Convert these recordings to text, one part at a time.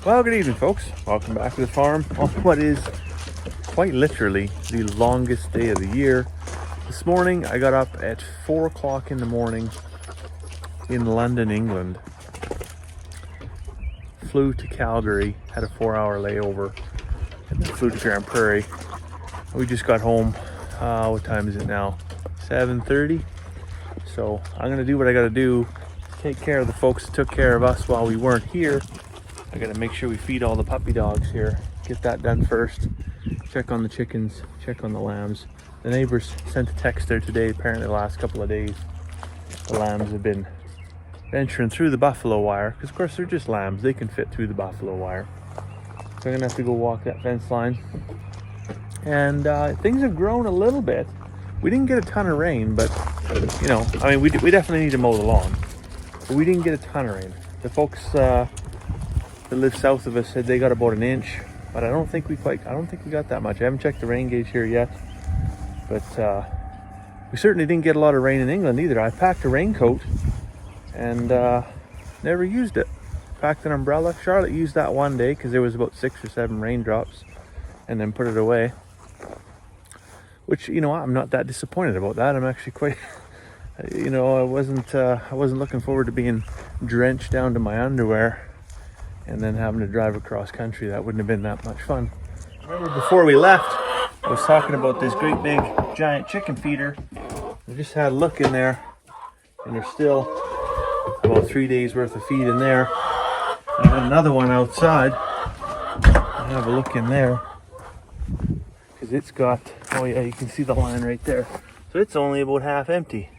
Well, good evening, folks. Welcome back to the farm on what is quite literally the longest day of the year. This morning, I got up at 4 o'clock in the morning in London, England. Flew to Calgary, had a 4-hour layover, and then flew to Grand Prairie. We just got home. What time is it now? 7:30. So I'm gonna do what I gotta do. Take care of the folks that took care of us while we weren't here. I gotta make sure we feed all the puppy dogs here. Get that done first. Check on the chickens, check on the lambs. The neighbors sent a text there today. Apparently the last couple of days, the lambs have been venturing through the buffalo wire. Because of course they're just lambs, they can fit through the buffalo wire. So I'm gonna have to go walk that fence line. And things have grown a little bit. We didn't get a ton of rain, but you know, I mean, we definitely need to mow the lawn. But we didn't get a ton of rain. The folks that live south of us said they got about an inch, but I don't think we got that much. I haven't checked the rain gauge here yet, but we certainly didn't get a lot of rain in England either. I packed a raincoat and never used it. Packed an umbrella. Charlotte used that one day because there was about 6 or 7 raindrops, and then put it away. Which, you know, I'm not that disappointed about that. I'm actually quite, you know, I wasn't looking forward to being drenched down to my underwear and then having to drive across country. That wouldn't have been that much fun. Remember before we left, I was talking about this great big giant chicken feeder. I just had a look in there, and there's still about 3 days worth of feed in there. I got another one outside. I'll have a look in there because it's got, oh yeah, you can see the line right there. So it's only about half empty.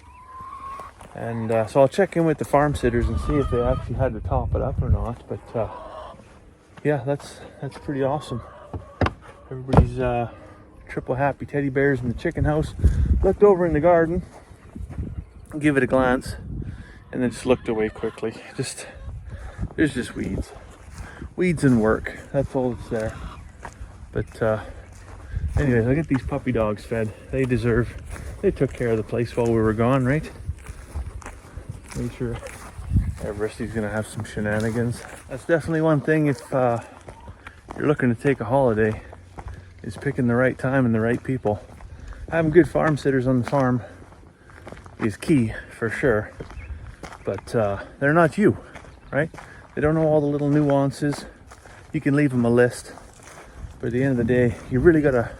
And so I'll check in with the farm sitters and see if they actually had to top it up or not. But yeah, that's pretty awesome. Everybody's triple happy teddy bears in the chicken house. Looked over in the garden, give it a glance, and then just looked away quickly. There's just weeds and work. That's all that's there. But anyways, I'll get these puppy dogs fed. They took care of the place while we were gone, right? Made sure Everesty's gonna have some shenanigans. That's definitely one thing if you're looking to take a holiday, is picking the right time and the right people. Having good farm sitters on the farm is key for sure, but they're not you, right? They don't know all the little nuances. You can leave them a list, but at the end of the day, you really gotta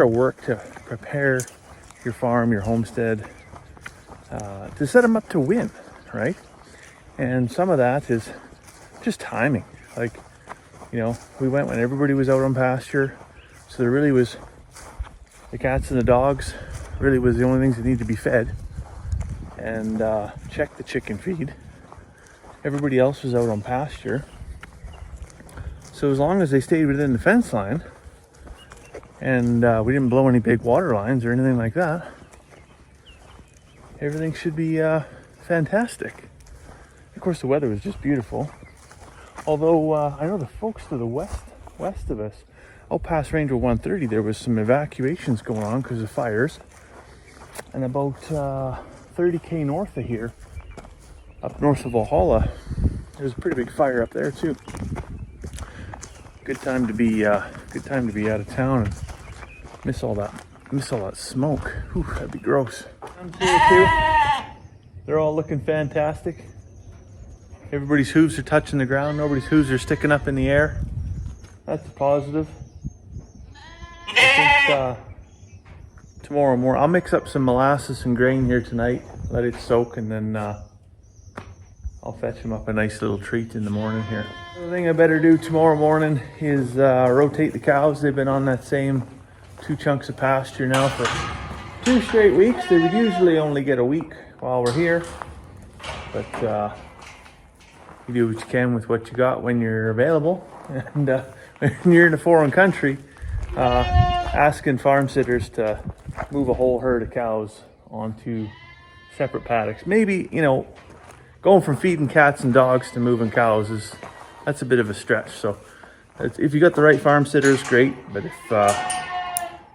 work to prepare your farm, your homestead, to set them up to win, right? And some of that is just timing. Like, you know, we went when everybody was out on pasture, so there really was, the cats and the dogs really was the only things that need to be fed, and check the chicken feed. Everybody else was out on pasture, so as long as they stayed within the fence line and we didn't blow any big water lines or anything like that, everything should be fantastic. Of course, the weather was just beautiful. Although I know the folks to the west of us, out past Range Road 130, there was some evacuations going on because of fires. And about 30k north of here, up north of Valhalla, there's a pretty big fire up there too. Good time to be out of town and miss all that smoke. Whew, that'd be gross. I'm here too. They're all looking fantastic. Everybody's hooves are touching the ground. Nobody's hooves are sticking up in the air. That's a positive. I think tomorrow morning I'll mix up some molasses and grain here tonight. Let it soak, and then I'll fetch them up a nice little treat in the morning here. The thing I better do tomorrow morning is rotate the cows. They've been on that same 2 chunks of pasture now for 2 straight weeks. They would usually only get a week while we're here, but you do what you can with what you got when you're available. And when you're in a foreign country, asking farm sitters to move a whole herd of cows onto separate paddocks. Maybe, you know, going from feeding cats and dogs to moving cows that's a bit of a stretch. So if you got the right farm sitters, great. But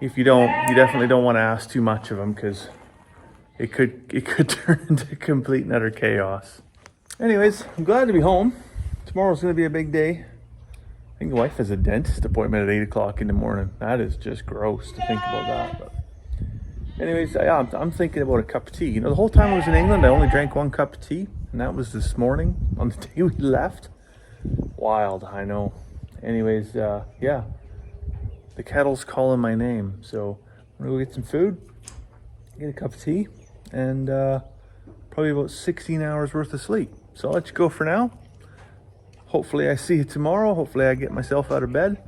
if you don't, you definitely don't want to ask too much of them, because it could turn into complete and utter chaos. Anyways, I'm glad to be home. Tomorrow's going to be a big day. think the wife has a dentist appointment at 8 o'clock in the morning. That is just gross to think about that. But anyways, yeah, I'm thinking about a cup of tea. You know, the whole time I was in England, I only drank 1 cup of tea, and that was this morning on the day we left. Wild, I know. Anyways, yeah, the kettle's calling my name, so I'm gonna go get some food, get a cup of tea, and probably about 16 hours worth of sleep. So I'll let you go for now. Hopefully I see you tomorrow. Hopefully I get myself out of bed,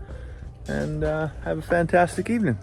and have a fantastic evening.